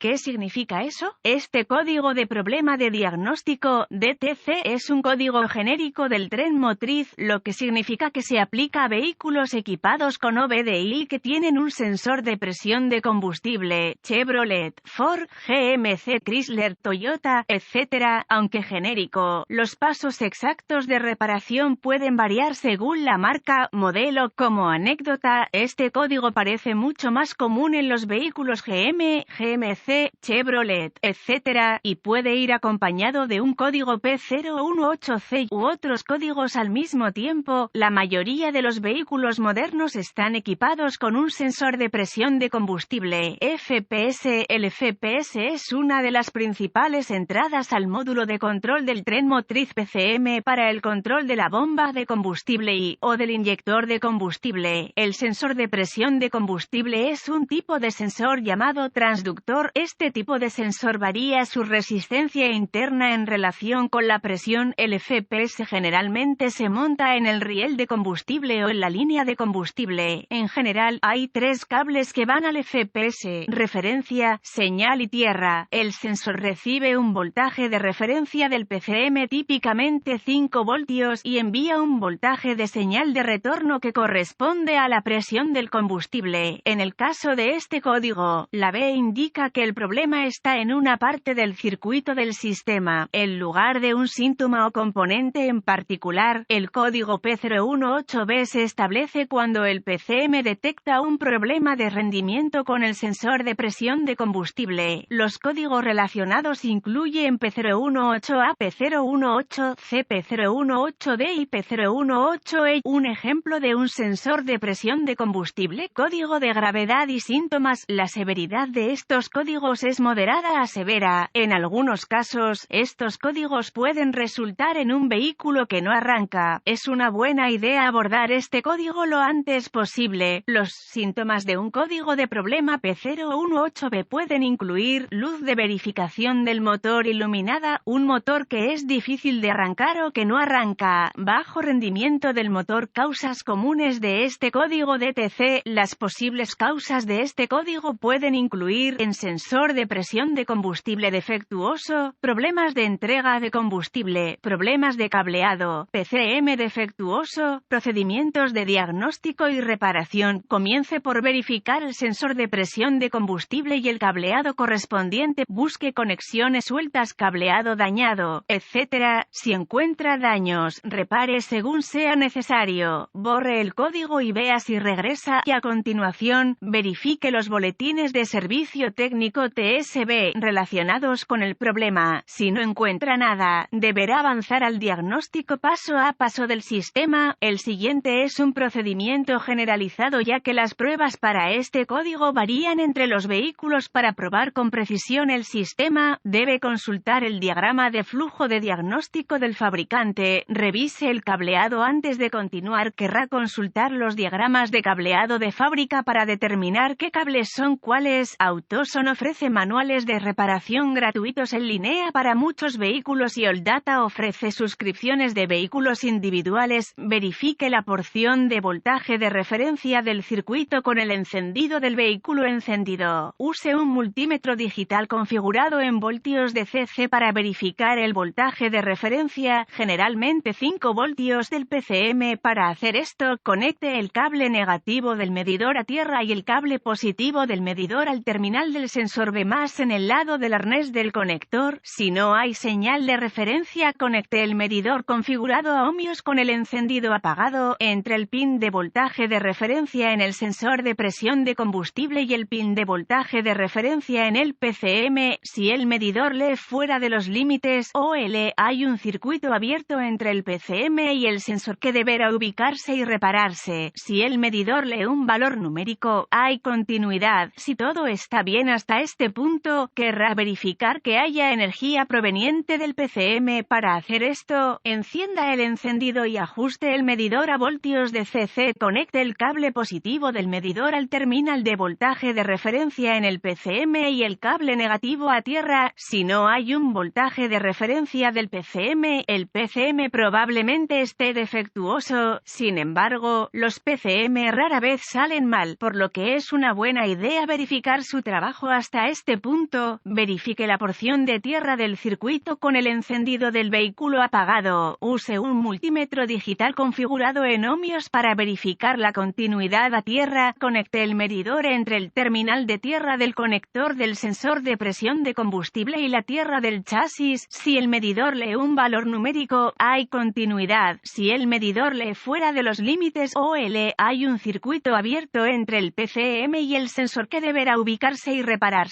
¿Qué significa eso? Este código de problema de diagnóstico, DTC, es un código genérico del tren motriz, lo que significa que se aplica a vehículos equipados con OBDI que tienen un sensor de presión de combustible, Chevrolet, Ford, GMC, Chrysler, Toyota, etc. Aunque genérico, los pasos exactos de reparación pueden variar según la marca, modelo. Como anécdota, este código parece mucho más común en los vehículos GMC, Chevrolet, etc., y puede ir acompañado de un código P018C u otros códigos al mismo tiempo. La mayoría de los vehículos modernos están equipados con un sensor de presión de combustible, FPS. El FPS es una de las principales entradas al módulo de control del tren motriz PCM para el control de la bomba de combustible o del inyector de combustible. El sensor de presión de combustible es un tipo de sensor llamado transductor. Este tipo de sensor varía su resistencia interna en relación con la presión. El FPS generalmente se monta en el riel de combustible o en la línea de combustible. En general, hay tres cables que van al FPS: referencia, señal y tierra. El sensor recibe un voltaje de referencia del PCM, típicamente 5 voltios, y envía un voltaje de señal de retorno que corresponde a la presión del combustible. En el caso de este código, la B indica que el problema está en una parte del circuito del sistema, en lugar de un síntoma o componente en particular. El código P018B se establece cuando el PCM detecta un problema de rendimiento con el sensor de presión de combustible. Los códigos relacionados incluyen P018A, P018C, P018D y P018E. Un ejemplo de un sensor de presión de combustible: código de gravedad y síntomas. La severidad de estos códigos es moderada a severa. En algunos casos, estos códigos pueden resultar en un vehículo que no arranca. Es una buena idea abordar este código lo antes posible. Los síntomas de un código de problema P018B pueden incluir luz de verificación del motor iluminada, un motor que es difícil de arrancar o que no arranca, bajo rendimiento del motor. Causas comunes de este código DTC. Las posibles causas de este código pueden incluir en sensor de presión de combustible defectuoso, problemas de entrega de combustible, problemas de cableado, PCM defectuoso, procedimientos de diagnóstico y reparación. Comience por verificar el sensor de presión de combustible y el cableado correspondiente. Busque conexiones sueltas, cableado dañado, etc. Si encuentra daños, repare según sea necesario. Borre el código y vea si regresa, y a continuación, verifique los boletines de servicio técnico TSB relacionados con el problema. Si no encuentra nada, deberá avanzar al diagnóstico paso a paso del sistema. El siguiente es un procedimiento generalizado, ya que las pruebas para este código varían entre los vehículos. Para probar con precisión el sistema, debe consultar el diagrama de flujo de diagnóstico del fabricante. Revise el cableado antes de continuar. Querrá consultar los diagramas de cableado de fábrica para determinar qué cables son cuáles. AutoZone ofrece manuales de reparación gratuitos en línea para muchos vehículos y AllData ofrece suscripciones de vehículos individuales. Verifique la porción de voltaje de referencia del circuito con el encendido del vehículo encendido. Use un multímetro digital configurado en voltios de CC para verificar el voltaje de referencia, generalmente 5 voltios del PCM. Para hacer esto, conecte el cable negativo del medidor a tierra y el cable positivo del medidor al terminal del sensor B+ en el lado del arnés del conector. Si no hay señal de referencia, conecte el medidor configurado a ohmios con el encendido apagado entre el pin de voltaje de referencia en el sensor de presión de combustible y el pin de voltaje de referencia en el PCM. Si el medidor lee fuera de los límites OL, hay un circuito abierto entre el PCM y el sensor que deberá ubicarse y repararse. Si el medidor lee un valor numérico, hay continuidad. Si todo está bien hasta este punto, querrá verificar que haya energía proveniente del PCM. Para hacer esto, encienda el encendido y ajuste el medidor a voltios de CC. Conecte el cable positivo del medidor al terminal de voltaje de referencia en el PCM y el cable negativo a tierra. Si no hay un voltaje de referencia del PCM, el PCM probablemente esté defectuoso. Sin embargo, los PCM rara vez salen mal, por lo que es una buena idea verificar su trabajo hasta hasta este punto, verifique la porción de tierra del circuito con el encendido del vehículo apagado. Use un multímetro digital configurado en ohmios para verificar la continuidad a tierra. Conecte el medidor entre el terminal de tierra del conector del sensor de presión de combustible y la tierra del chasis. Si el medidor lee un valor numérico, hay continuidad. Si el medidor lee fuera de los límites OL, hay un circuito abierto entre el PCM y el sensor que deberá ubicarse y repararse.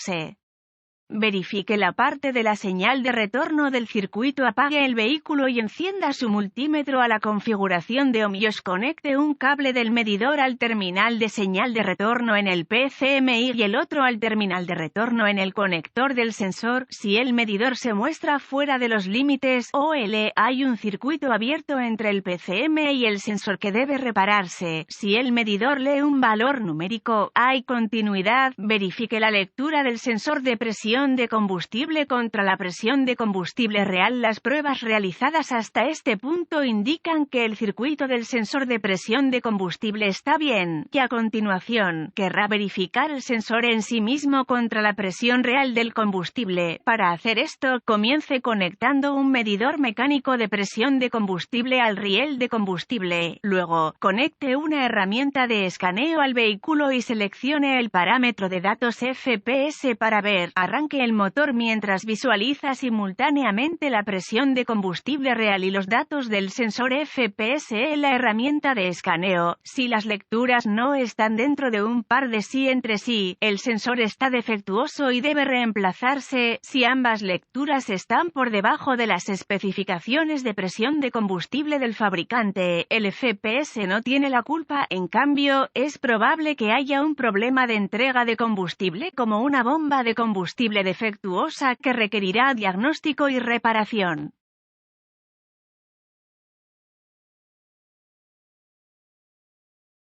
Verifique la parte de la señal de retorno del circuito. Apague el vehículo y encienda su multímetro a la configuración de ohmios. Conecte un cable del medidor al terminal de señal de retorno en el PCMI y el otro al terminal de retorno en el conector del sensor. Si el medidor se muestra fuera de los límites OL, hay un circuito abierto entre el PCM y el sensor que debe repararse. Si el medidor lee un valor numérico, hay continuidad. Verifique la lectura del sensor de presión de combustible contra la presión de combustible real. Las pruebas realizadas hasta este punto indican que el circuito del sensor de presión de combustible está bien, y a continuación, querrá verificar el sensor en sí mismo contra la presión real del combustible. Para hacer esto, comience conectando un medidor mecánico de presión de combustible al riel de combustible. Luego, conecte una herramienta de escaneo al vehículo y seleccione el parámetro de datos FPS para ver. Arranque el motor mientras visualiza simultáneamente la presión de combustible real y los datos del sensor FPS en la herramienta de escaneo. Si las lecturas no están dentro de un par de sí entre sí, el sensor está defectuoso y debe reemplazarse. Si ambas lecturas están por debajo de las especificaciones de presión de combustible del fabricante, el FPS no tiene la culpa. En cambio, es probable que haya un problema de entrega de combustible, como una bomba de combustible defectuosa, que requerirá diagnóstico y reparación.